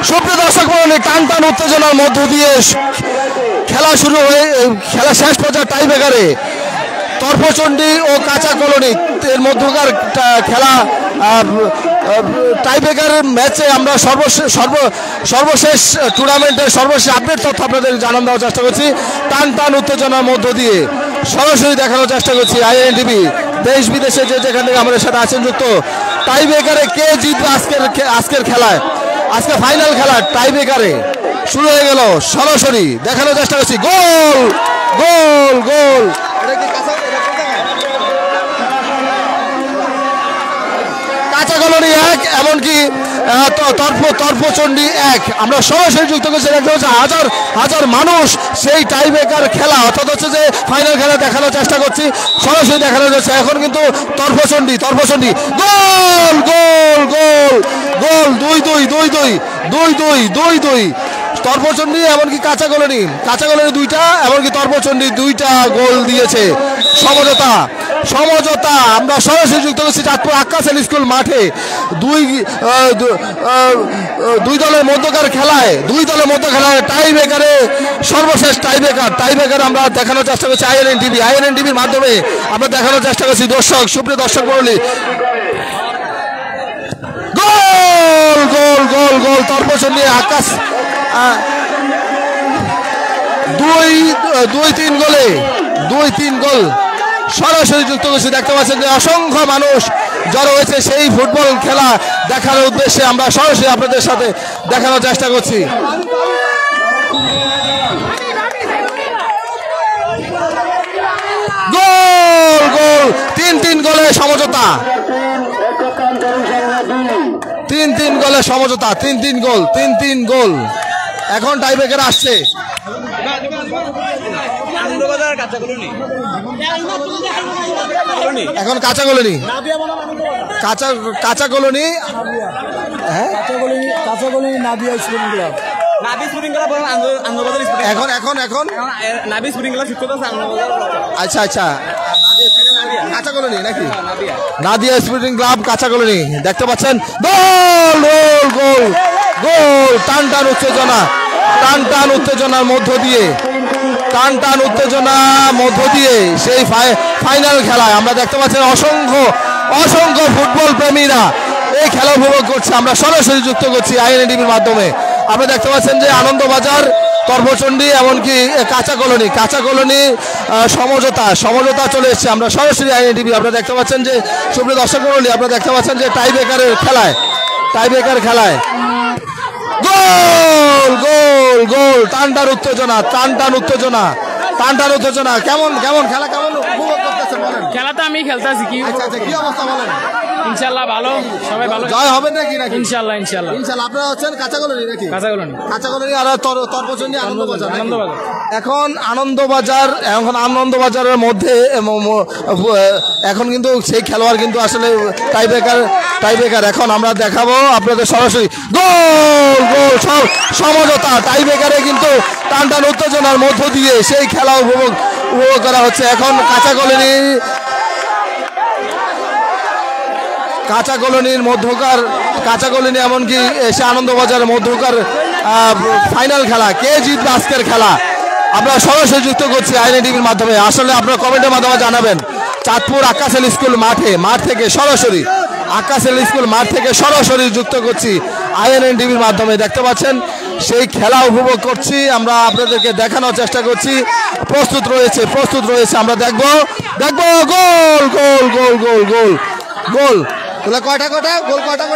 সুপ্রিয় দর্শক মণ্ডলী, টান টান উত্তেজনার মধ্য দিয়ে খেলা শুরু হয়ে খেলা শেষ পর্যায়ে টাই ব্রেকারে তর্পচণ্ডী ও কাঁচা কলোনি এর মধ্যকার খেলা টাই ব্রেকারের ম্যাচে আমরা সর্বশেষ টুর্নামেন্টের সর্বশেষ আপডেট তথ্য আপনাদের জানান দেওয়ার চেষ্টা করছি। টান টান উত্তেজনার মধ্য দিয়ে সরাসরি দেখানোর চেষ্টা করছি আইএনএন টিভি। দেশ বিদেশে যে যেখান থেকে আমাদের সাথে আছেন যুক্ত, টাই ব্রেকারে কে জিতবে আজকের খেলায়, আজকে ফাইনাল খেলা টাই ব্রেকারে শুরু হয়ে গেল। সরাসরি দেখানোর চেষ্টা করছি। গোল গোল গোল, কাঁচা কলোনি 1 এমনকি তর্পচণ্ডী 1। আমরা সরাসরি যুক্ত করছি হাজার হাজার মানুষ সেই টাই ব্রেকার খেলা অর্থাৎ হচ্ছে যে ফাইনাল খেলা দেখানোর চেষ্টা করছি, সরাসরি দেখানো যাচ্ছে। এখন কিন্তু তর্পচণ্ডী গোল গোল গোল গোল 2-2 তর্পচণ্ডী এমনকি কাঁচা কলোনি 2টা, এমনকি তর্পচণ্ডী 2টা গোল দিয়েছে। সমঝোতা আমরা সরাসরি যুক্ত করছি চাঁদপুর আক্কাস আলী স্কুল মাঠে। দুই দলের মধ্যকার খেলায় টাই ব্রেকারে সর্বশেষ টাই ব্রেকার আমরা দেখানোর চেষ্টা করছি আইএনএন টিভির মাধ্যমে আমরা দেখানোর চেষ্টা করছি। সুপ্রিয় দর্শক মণ্ডলী, গোল গোল গোল গোল তর্পচণ্ডী আক্কাস 2-3 গোল সরাসরি যুক্ত করছি। দেখতে পাচ্ছেন যে অসংখ্য মানুষ জড়ো হয়েছে সেই ফুটবল খেলা দেখার উদ্দেশ্যে আমরা সরাসরি আপনাদের সাথে দেখানোর চেষ্টা করছি। গোল গোল 3 গোলে সমঝোতা, 3 গোলে সমঝোতা, 3 গোল। এখন টাই ব্রেকার আসছে। এখন কাঁচা কলোনি নাদিয়া স্পোর্টিং ক্লাব আচ্ছা কাঁচা কলোনি নাকি নাদিয়া স্পোর্টিং ক্লাব কাঁচা কলোনি। দেখতে পাচ্ছেন গোল গোল গোল টান টান উত্তেজনার মধ্য দিয়ে সেই ফাইনাল খেলায় আমরা দেখতে পাচ্ছেন অসংখ্য ফুটবল প্রেমীরা এই খেলা উপভোগ করছে। আমরা সরাসরি যুক্ত করছি আইএনএন টিভির মাধ্যমে। আপনারা দেখতে পাচ্ছেন যে আনন্দবাজার, তর্পচণ্ডী এমনকি কাঁচা কলোনি সমঝোতা চলে এসেছে। আমরা সরাসরি আইএনএন টিভি আপনারা দেখতে পাচ্ছেন যে সুপ্রিয় দর্শক মণ্ডলী, আপনারা দেখতে পাচ্ছেন যে টাই ব্রেকার খেলায় গোল গোল গোল টান টান উত্তেজনা। কেমন খেলা কেমন উপভোগ করতেছেন বলেন? খেলা তো আমি খেলতেছি। কি কি অবস্থা বলেন? ইনশাআল্লাহ ভালো, সবাই ভালো জয় হবে নাকি? ইনশাআল্লাহ। আপনারা হচ্ছেন কাঁচা কলোনি নাকি? কাঁচা কলোনি আর তর্পচণ্ডী আনন্দবাজার। এখন আনন্দবাজারের মধ্যে এখন কিন্তু সেই খেলোয়াড় কিন্তু আসলে টাই ব্রেকার এখন আমরা দেখাবো আপনাদের সরাসরি। গোল গোল সমঝোতা টাই ব্রেকারে কিন্তু টান টান উত্তেজনার মধ্য দিয়ে সেই খেলা উপভোগ করা হচ্ছে। এখন কাঁচা কলোনি এমনকি এসে আনন্দবাজারের মধ্যকার ফাইনাল খেলা, কে জিতবে আজকের খেলা আমরা সরাসরি যুক্ত করছি আইএনএন টিভির মাধ্যমে। আসলে আপনারা কমেন্টের মাধ্যমে জানাবেন। চাঁদপুর আক্কাস আলী স্কুল মাঠ থেকে সরাসরি যুক্ত করছি আইএনএন টিভির মাধ্যমে। দেখতে পাচ্ছেন সেই খেলা উপভোগ করছি, আমরা আপনাদেরকে দেখানোর চেষ্টা করছি। প্রস্তুত রয়েছে আমরা দেখবো। গোল গোল গোল গোল গোল গোল কয়টা গোল কয়টা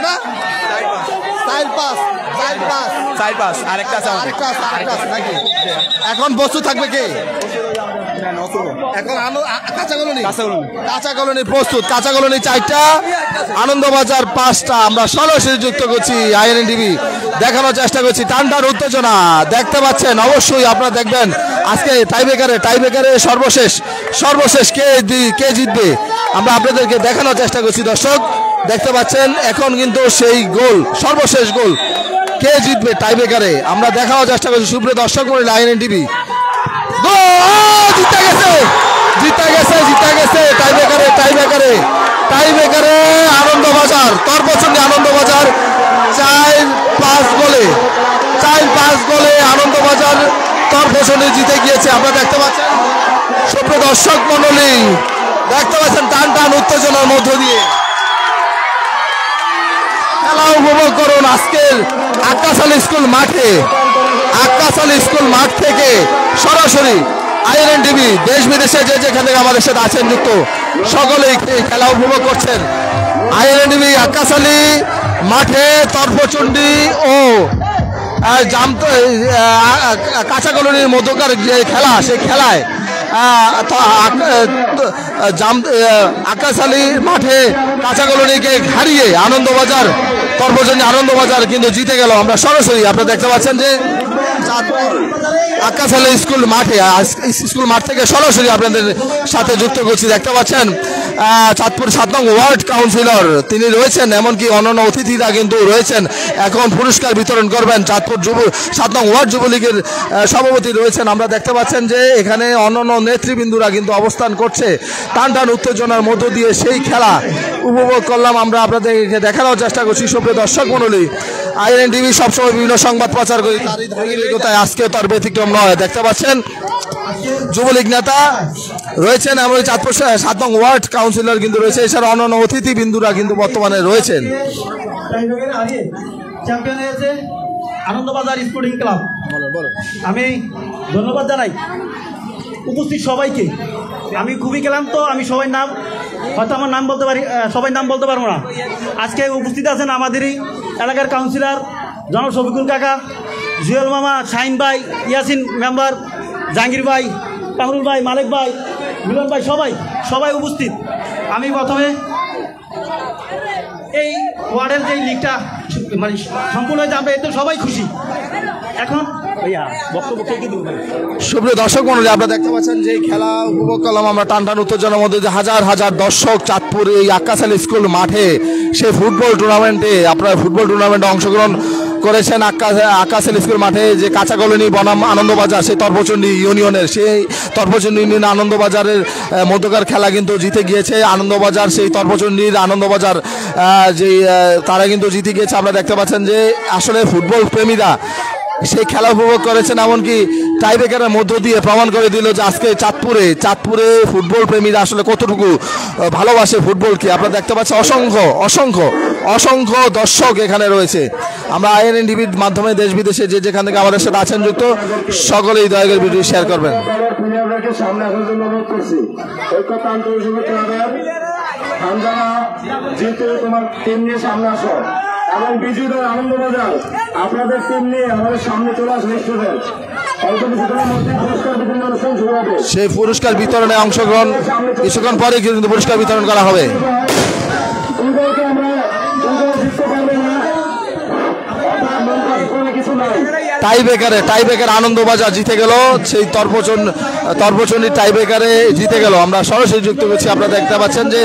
4-5 আরেকটা এখন প্রস্তুত থাকবে কে? এখন কাঁচা কলোনি প্রস্তুত। কাঁচা কলোনি 4টা, আনন্দবাজার 5টা। আমরা সরাসরি যুক্ত করছি আইএনএন টিভি, দেখানোর চেষ্টা করছি টান টান উত্তেজনা। দেখতে পাচ্ছেন অবশ্যই আপনারা দেখবেন আজকে টাই ব্রেকারে সর্বশেষ কে জিতবে আমরা আপনাদেরকে দেখানোর চেষ্টা করছি। দর্শক দেখতে পাচ্ছেন এখন কিন্তু সেই সর্বশেষ গোল কে জিতবে টাই ব্রেকারে আমরা দেখানোর চেষ্টা করছি। সুপ্রিয় দর্শক মণ্ডলী, আইএনএন টিভি জিতে গেছে টাই ব্রেকারে আনন্দবাজার, তর্পচণ্ডী আনন্দবাজার 4-5 গোলে তর্ফসনী জিতে গিয়েছে। আমরা দেখতে পাচ্ছেন সুপ্রিয় দর্শক মণ্ডলী, দেখতে পাচ্ছেন টান টান উত্তেজনার মধ্য দিয়ে খেলা উপভোগ করুন আজকের আক্কাস আলী স্কুল মাঠে। আক্কাস আলী স্কুল মাঠ থেকে সরাসরি আইএনএন টিভি দেশ বিদেশে যে যেখান থেকে আমাদের সাথে আছেন যুক্ত সকলেই খেলা উপভোগ করছেন। আইএনএন টিভি আক্কাস আলী মাঠে তর্ফচণ্ডী ও কাঁচা কলোনির মধ্যকার যে খেলা, সেই খেলায় আক্কাস আলী মাঠে কাঁচা কলোনিকে হারিয়ে আনন্দবাজার তর্ফচণ্ডী আনন্দবাজার কিন্তু জিতে গেল। আমরা সরাসরি আপনারা দেখতে পাচ্ছেন যে আক্কাস আলী স্কুল মাঠ থেকে সরাসরি আপনাদের সাথে যুক্ত করছি। দেখতে পাচ্ছেন চাঁদপুর 7 নং ওয়ার্ড কাউন্সিলর তিনি রয়েছেন, এমনকি অন্যান্য অতিথিরা কিন্তু রয়েছেন। এখন পুরস্কার বিতরণ করবেন চাঁদপুর 7 নং ওয়ার্ড যুবলীগের সভাপতি রয়েছেন। আমরা দেখতে পাচ্ছেন যে এখানে অন্যান্য নেতৃবৃন্দরা কিন্তু অবস্থান করছে। টান টান উত্তেজনার মধ্য দিয়ে সেই খেলা উপভোগ করলাম। আমরা আপনাদেরকে দেখানোর চেষ্টা করছি। সুপ্রিয় দর্শক মণ্ডলী, আইএনএন টিভি সবসময় বিভিন্ন সংবাদ প্রচার করি, তারই ধারাবাহিকতায় আজকেও তার ব্যতিক্রম নয়। দেখতে পাচ্ছেন যুবলীগ নেতা রয়েছেন, এবং চাঁদপুর 7 নং ওয়ার্ড কাউন্সিলর কিন্তু রয়েছে। এছাড়া অন্যান্য অতিথিবৃন্দুরা কিন্তু বর্তমানে রয়েছেন। চ্যাম্পিয়ন হয়েছে আনন্দবাজার স্পোর্টিং ক্লাব। আমি ধন্যবাদ জানাই উপস্থিত সবাইকে। আমি খুবই ক্লান্ত, আমি সবাই নাম হয়তো আমার নাম বলতে পারি, সবাই নাম বলতে পারবো না। আজকে উপস্থিত আছেন আমাদেরই এলাকার কাউন্সিলর জনাব শফিকুল কাকা, জুয়েল মামা, শাহিন ভাই, ইয়াসিন মেম্বার, জাহাঙ্গীর ভাই, কামরুল ভাই, মালিক ভাই, মিলন ভাই, সবাই উপস্থিত। আমি প্রথমে এই ওয়ার্ডের যে লিগটা মানে সম্পূর্ণ হয়েছে, আমরা এতে সবাই খুশি। এখন সুপ্রিয় দর্শক মণ্ডলী, আপনারা দেখতে পাচ্ছেন যে খেলা উপভোগ করলাম আমরা টান টান উত্তেজনার মধ্যে। হাজার হাজার দর্শক চাঁদপুর এই আক্কাস আলী স্কুল মাঠে সেই ফুটবল টুর্নামেন্টে অংশগ্রহণ করেছেন। আক্কাস আলী স্কুল মাঠে যে কাঁচা কলোনি বনাম আনন্দবাজার, সেই তর্ফচণ্ডী ইউনিয়নের আনন্দবাজারের মধ্যকার খেলা কিন্তু জিতে গিয়েছে আনন্দবাজার। সেই তর্ফচণ্ডীর আনন্দবাজার তারা কিন্তু জিতে গিয়েছে। আমরা দেখতে পাচ্ছেন যে আসলে ফুটবল প্রেমীরা সেই খেলা উপভোগ করেছেন, এমনকি টাইব্রেকারের মধ্য দিয়ে প্রমাণ করে দিল যে আজকে চাঁদপুরে ফুটবল প্রেমীরা আসলে কতটুকু ভালোবাসে ফুটবলকে। আপনারা দেখতে পাচ্ছেন অসংখ্য দর্শক এখানে রয়েছে। আমরা আইএনএন টিভির মাধ্যমে দেশ বিদেশে যে যেখান থেকে আমাদের সাথে আছেন যুক্ত সকলেই দয়া করে ভিডিও শেয়ার করবেন। এবং বিজয়ীদের আনন্দবাজার আপনাদের টিম নিয়ে আমাদের সামনে চলে আসবে স্টুডেন্ট। সেই পুরস্কার বিতরণে অংশগ্রহণ কিছুক্ষণ পরে কিন্তু পুরস্কার বিতরণ করা হবে। টাইব্রেকারে আনন্দবাজার জিতে গেল, সেই তর্ফচণ্ডী টাইব্রেকারে জিতে গেল। আমরা সরাসরি যুক্ত করছি। আপনারা দেখতে পাচ্ছেন যে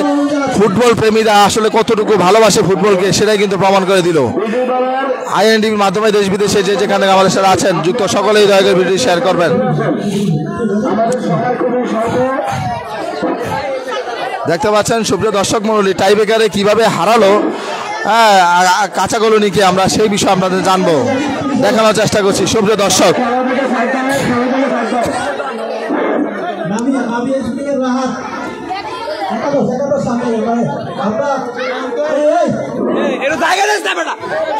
ফুটবল প্রেমীরা আসলে কতটুকু ভালোবাসে ফুটবলকে, সেটাই কিন্তু প্রমাণ করে দিল। আইএনএন টিভির মাধ্যমে দেশ বিদেশে যে যেখানে আমাদের সাথে আছেন যুক্ত সকলেই দয়া করে ভিডিও শেয়ার করবেন। দেখতে পাচ্ছেন সুপ্রিয় দর্শক মণ্ডলী, টাইব্রেকারে কিভাবে হারালো কাঁচা কলোনিকে, আমরা সেই বিষয়ে আপনাদের জানবো, দেখানোর চেষ্টা করছি। সুপ্রিয় দর্শক,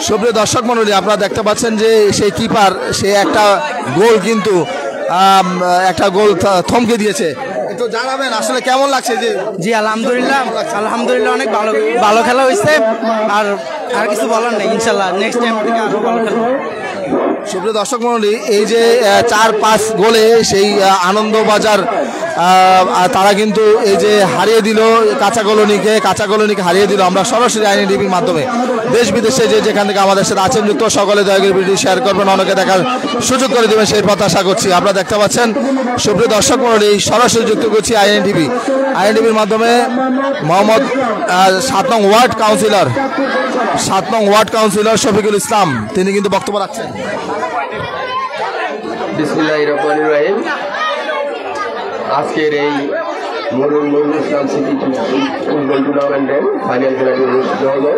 সুপ্রিয় দর্শক মণ্ডলী, আপনারা দেখতে পাচ্ছেন যে সেই কিপার সে একটা গোল থমকে দিয়েছে। একটু জানাবেন আসলে কেমন লাগছে? জি আলহামদুলিল্লাহ অনেক ভালো খেলা হয়েছে। আর কিছু বলার নেই, ইনশাল্লাহ নেক্সট টাইম থেকে আরো ভালো খেলবো। সুপ্রিয় দর্শক মণ্ডলী, এই যে 4-5 গোলে সেই আনন্দবাজার তারা কিন্তু এই যে হারিয়ে দিল কাঁচা কলোনিকে হারিয়ে দিল। আমরা সরাসরি আইএনএন টিভির মাধ্যমে দেশ বিদেশে যে যেখান থেকে আমাদের সাথে আছেন যুক্ত সকলে দয়া করে ভিডিও শেয়ার করবেন, অনেকে দেখার সুযোগ করে দেবেন সেই প্রত্যাশা করছি। আপনারা দেখতে পাচ্ছেন সুপ্রিয় দর্শক মণ্ডলী, সরাসরি যুক্ত করছি আইএনএন টিভির মাধ্যমে। মোহাম্মদ 7 নং ওয়ার্ড কাউন্সিলর শফিকুল ইসলাম তিনি কিন্তু বক্তব্য রাখছেন। বিসমিল্লাহির রহমানির রহিম। আজকের এই নুরুল ইসলাম সিটি ফুটবল টুর্নামেন্টের ফাইনাল খেলাটি অনুষ্ঠিত হলো।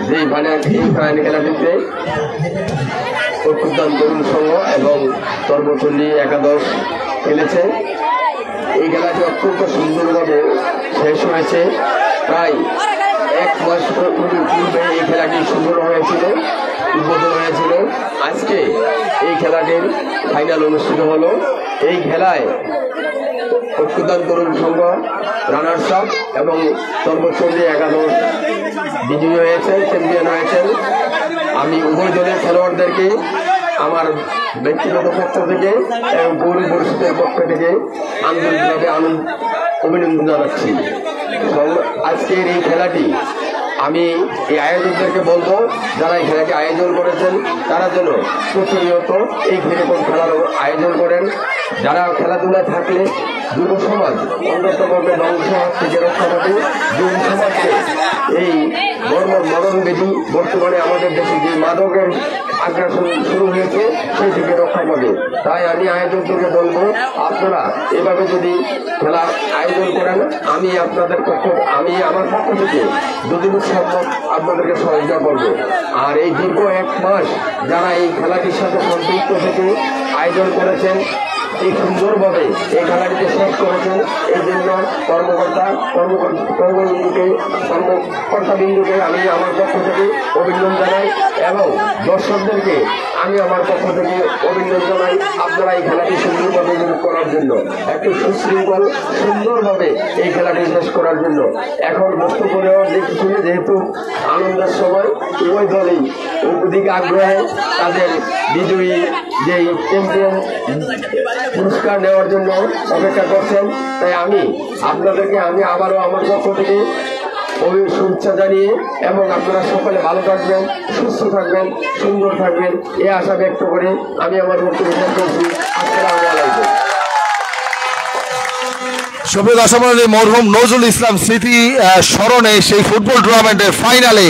যেই ফাইনাল খেলাটিতে ঐক্যদান তরুণ সংঘ এবং সর্বচণ্ডী একাদশ খেলেছে। এই খেলাটি অত্যন্ত সুন্দরভাবে শেষ হয়েছে। প্রায় 1 মাস পূর্বে এই খেলাটি শুরু হয়েছিল, উদ্বোধন হয়েছিল। আজকে এই খেলাটির ফাইনাল অনুষ্ঠিত হলো। এই খেলায় ঐক্যদান তরুণ সংঘ রানার্স আপ এবং সর্বচণ্ডী একাদশ বিজয়ী হয়েছে, চ্যাম্পিয়ন হয়েছেন। আমি উভয় দলের খেলোয়াড়দেরকে আমার ব্যক্তিগত পক্ষ থেকে এবং পৌর পরিষদের পক্ষ থেকে আন্তরিকভাবে অভিনন্দন জানাচ্ছি। আজকের এই খেলাটি আমি এই আয়োজকদেরকে বলবো, যারা এই খেলাটি আয়োজন করেছেন তারা যেন প্রতিনিয়ত এই এরকম খেলার আয়োজন করেন। যারা খেলাধুলায় থাকলে যুব সমাজ অন্ততভাবে ধ্বংস থেকে রক্ষা পাবে। যুব সমাজকে এই মরণবিধি বর্তমানে আমাদের দেশে যে মাদকের আগ্রাসন শুরু হয়েছে সেই থেকে রক্ষা পাবে। তাই আমি আয়োজকদেরকে বলবো, আপনারা এভাবে যদি খেলা আয়োজন করেন আমি আমার পক্ষ থেকে যতটুকু সম্ভব আপনাদেরকে সহযোগিতা করবো। আর এই দীর্ঘ 1 মাস যারা এই খেলাটির সাথে সম্পৃক্ত থেকে আয়োজন করেছেন, এই সুন্দরভাবে এই খেলাটিকে শেষ করেছেন, এই জন্য কর্মকর্তাবৃন্দকে আমি আমার পক্ষ থেকে অভিনন্দন জানাই এবং দর্শকদেরকে আমি আমার পক্ষ থেকে অভিনন্দন জানাই। আপনারা এই খেলাটি সুন্দরভাবে করার জন্য, একটু সুশৃঙ্খল সুন্দরভাবে এই খেলাটি শেষ করার জন্য। এখন বক্তব্য নেওয়ার দেখছি, যেহেতু আনন্দের সময় উভয় দলই অধিক আগ্রহে তাদের বিজয়ী যে চ্যাম্পিয়ন পুরস্কার নেওয়ার জন্য অপেক্ষা করছেন। তাই আমি আপনাদেরকে আবারও আমার পক্ষ থেকে শুভেচ্ছা জানিয়ে এবং আপনারা সকলে ভালো থাকবেন, সুস্থ থাকবেন, সুন্দর থাকবেন এই আশা ব্যক্ত করে আমি আমার বক্তব্য শেষ করছি। আসসালামু আলাইকুম। সুপ্রিয় দর্শক মণ্ডলী, মরহুম নজরুল ইসলাম স্মৃতি স্মরণে সেই ফুটবল টুর্নামেন্টের ফাইনালে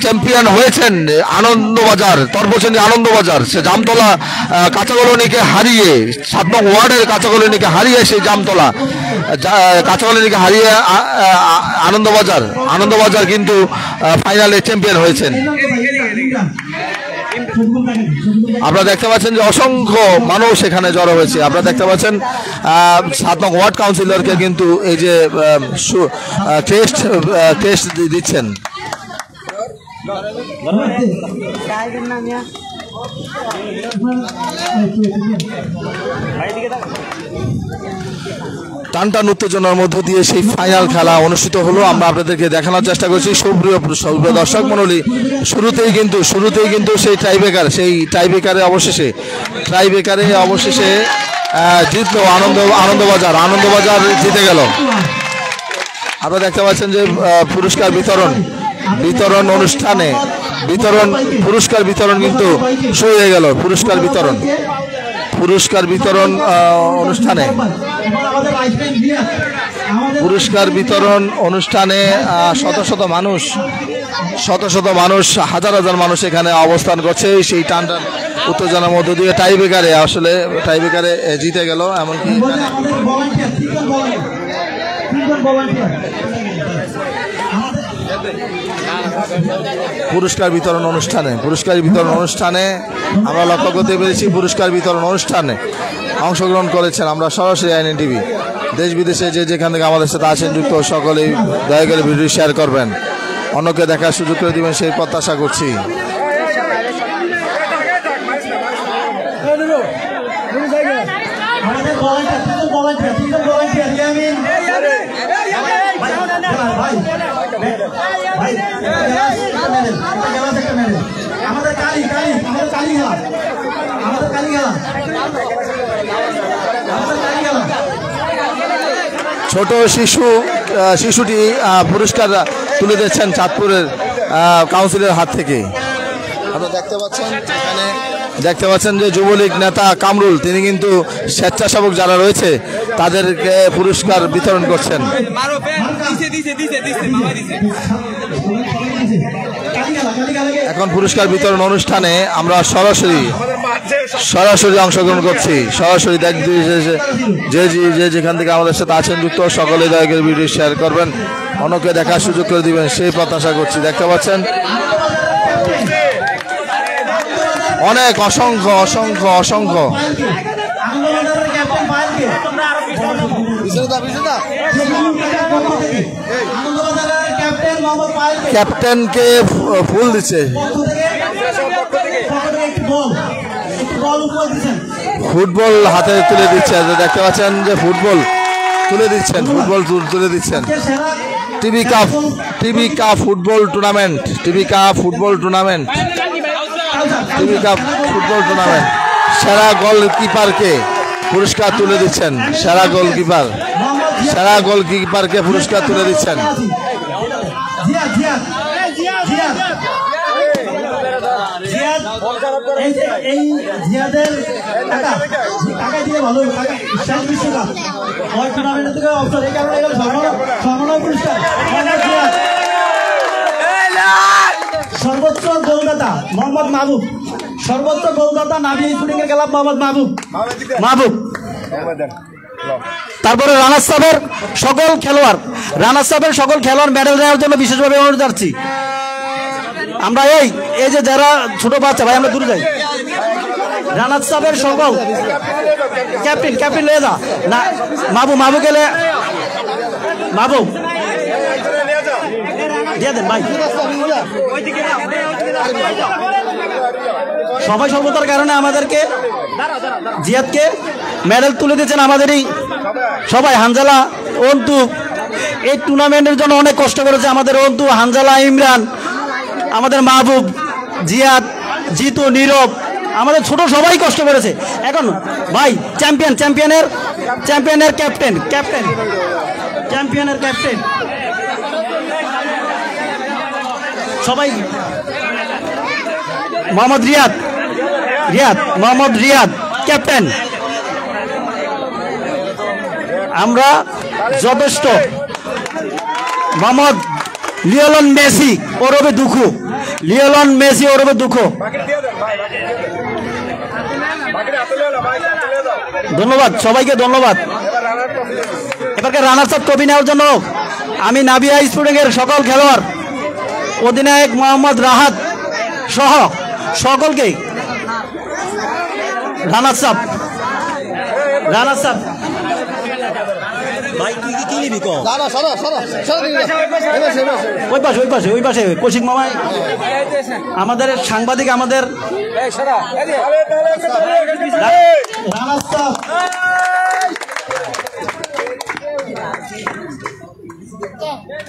চ্যাম্পিয়ন হয়েছেন আনন্দবাজার, সর্বচণ্ডী আনন্দবাজার। সে জামতলা কাঁচা কলোনিকে হারিয়ে, 7 নং ওয়ার্ডের কাঁচা কলোনিকে হারিয়ে, সেই জামতলা কাঁচা কলোনিকে হারিয়ে আনন্দবাজার কিন্তু ফাইনালে চ্যাম্পিয়ন হয়েছেন। আপনারা দেখতে পাচ্ছেন যে অসংখ্য মানুষ এখানে জড়ো হয়েছে। আপনারা দেখতে পাচ্ছেন 7 নং ওয়ার্ড কাউন্সিলরকে কিন্তু এই যে টেস্ট দিচ্ছেন। টানটান উত্তেজনার মধ্য দিয়ে সেই ফাইনাল খেলা অনুষ্ঠিত হলো। আমরা আপনাদেরকে দেখানোর চেষ্টা করছি। সুপ্রিয় দর্শক মণ্ডলী, শুরুতেই কিন্তু সেই টাইব্রেকারে অবশেষে জিতলো আনন্দবাজার জিতে গেল। আপনারা দেখতে পাচ্ছেন যে পুরস্কার বিতরণ কিন্তু শুরু হয়ে গেল। পুরস্কার বিতরণ অনুষ্ঠানে শত শত মানুষ হাজার হাজার মানুষ এখানে অবস্থান করছে। সেই টানটান উত্তেজনার মধ্য দিয়ে টাইব্রেকারে জিতে গেল। এমনকি পুরস্কার বিতরণ অনুষ্ঠানে আমরা লক্ষ্য করতে পেরেছি। পুরস্কার বিতরণ অনুষ্ঠানে অংশগ্রহণ করেছেন আমরা সরাসরি আইএনএন টিভি। দেশ বিদেশে যেখান থেকে আমাদের সাথে আছেন যুক্ত, সকলেই দয়া করে ভিডিও শেয়ার করবেন, অন্যকে দেখার সুযোগ করে দিবেন সেই প্রত্যাশা করছি। ছোট শিশুটি পুরস্কার তুলে দিচ্ছেন চাঁদপুরের কাউন্সিলের হাত থেকে। আপনারা দেখতে পাচ্ছেন যে যুবলীগ নেতা কামরুল, তিনি কিন্তু স্বেচ্ছাসেবক যারা রয়েছে তাদেরকে পুরস্কার বিতরণ করছেন। এখন পুরস্কার বিতরণ অনুষ্ঠানে আমরা সরাসরি অংশগ্রহণ করছি। সরাসরি যে যেখান থেকে আমাদের সাথে আছেন যুক্ত, সকলে দয়া করে ভিডিও শেয়ার করবেন, অন্যকে দেখার সুযোগ করে দিবেন সেই প্রত্যাশা করছি। দেখতে পাচ্ছেন অনেক অসংখ্য অসংখ্য অসংখ্য পায়েলকে, আনন্দবাজারের ক্যাপ্টেন পায়েলকে। আনন্দবাজারের ক্যাপ্টেন মোহাম্মদ পায়েলকে ক্যাপ্টেনকে ফুল দিচ্ছে, পক্ষ থেকে একটি বল উপহার দিচ্ছেন। ফুটবল হাতে তুলে দিচ্ছে, দেখতে পাচ্ছেন যে ফুটবল তুলে দিচ্ছেন, ফুটবল তুলে দিচ্ছেন। TV cup football tournament, TV cup football tournament, TV cup football tournament. সেরা গোলকিপারকে পুরস্কার তুলে দিচ্ছেন, সেরা গোলকিপার, সেরা গোলকিপারকে পুরস্কার তুলে দিচ্ছেন। এই জিয়াদের টাকা দিয়ে ভালো শেষ বিশ্বকাপ ওই টুর্নামেন্ট থেকে অবসর, এই কারণে এগুলো সম্মাননা পুরস্কার। সর্বোচ্চ গোলদাতা মোহাম্মদ মাহবুব, সর্বোচ্চ গোলদাতা নাভি স্পোর্টিং এর ক্লাব মোহাম্মদ মাহবুব। তারপরে রানার্স আপের সকল খেলোয়াড়, রানার্স আপের সকল খেলোয়াড় মেডেল দেওয়ার জন্য বিশেষভাবে অনুরোধ জানাচ্ছি। আমরা এই যে যারা ছোট বাচ্চা ভাই, আমরা দূরে যাই। রানার্স আপের সকল ক্যাপ্টেন লেদা না মাহবুব গেলে মাহবুব দিয়ে দেন ভাই। সবাই সর্বতার কারণে আমাদেরকে জিয়াদকে মেডেল তুলে দিয়েছেন আমাদেরই সবাই। হানজালা, অন্তু এই টুর্নামেন্টের জন্য অনেক কষ্ট করেছে আমাদের অন্তু, হানজালা, ইমরান, আমাদের মাহবুব, জিয়াদ, জিতু, নীরব, আমাদের ছোট সবাই কষ্ট করেছে। এখন ভাই চ্যাম্পিয়নের ক্যাপ্টেন সবাই মোহাম্মদ রিয়াদ ক্যাপ্টেন। আমরা যথেষ্ট মোহাম্মদ লিওনেল মেসি ওরবে দুঃখ। ধন্যবাদ সবাইকে, ধন্যবাদ। এবারকে রানার্স আপ ট্রফি নেওয়ার জন্য আমি নাভিয়া স্পোর্টিং এর সকল খেলোয়াড়, অধিনায়ক মোহাম্মদ রাহাত সহ সকলকে রানার্স আপ ভাই কি নিবি কো? ওই পাশে কৌশিক মামাই আমাদের সাংবাদিক, আমাদের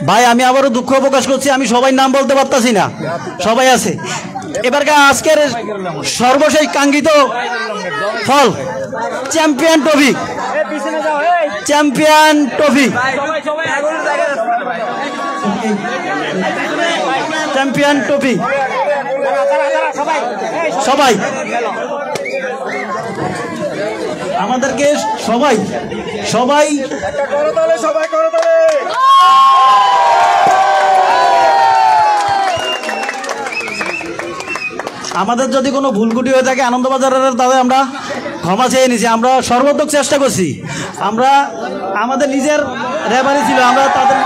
ভাই আমি আবারও দুঃখ প্রকাশ করছি, আমি সবাই নাম বলতে পারতাছি না, সবাই আছে। এবারকে আজকের সর্বশেষ কাঙ্ক্ষিত ফল চ্যাম্পিয়ন ট্রফি। সবাই আমাদেরকে সবাই আমাদের যদি কোনো ভুলকুটি হয়ে থাকে আনন্দবাজারের তাহলে আমরা ক্ষমা চেয়ে নিছি। আমরা সর্বাত্মক চেষ্টা করছি, আমরা আমাদের নিজের রেফারি ছিল, আমরা তাদের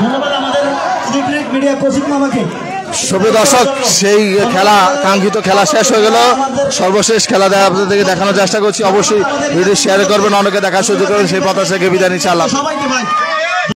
ধন্যবাদ আমাদের মিডিয়া কৌশিক মামাকে। সুপ্রিয় দর্শক, সেই খেলা, কাঙ্ক্ষিত খেলা শেষ হয়ে গেল। সর্বশেষ খেলা আপনাদেরকে দেখানোর চেষ্টা করছি। অবশ্যই ভিডিও শেয়ার করবেন, অনেকে দেখার সুযোগ করবেন, সেই প্রত্যাশাকে বিদায় নিচ্ছি। আল্লাহ।